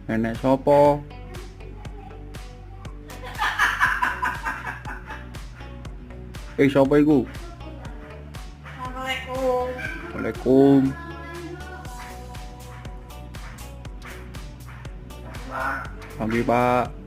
Nenek sopo? Sopo iku? Assalamualaikum. Waalaikum. Pagi, Pak.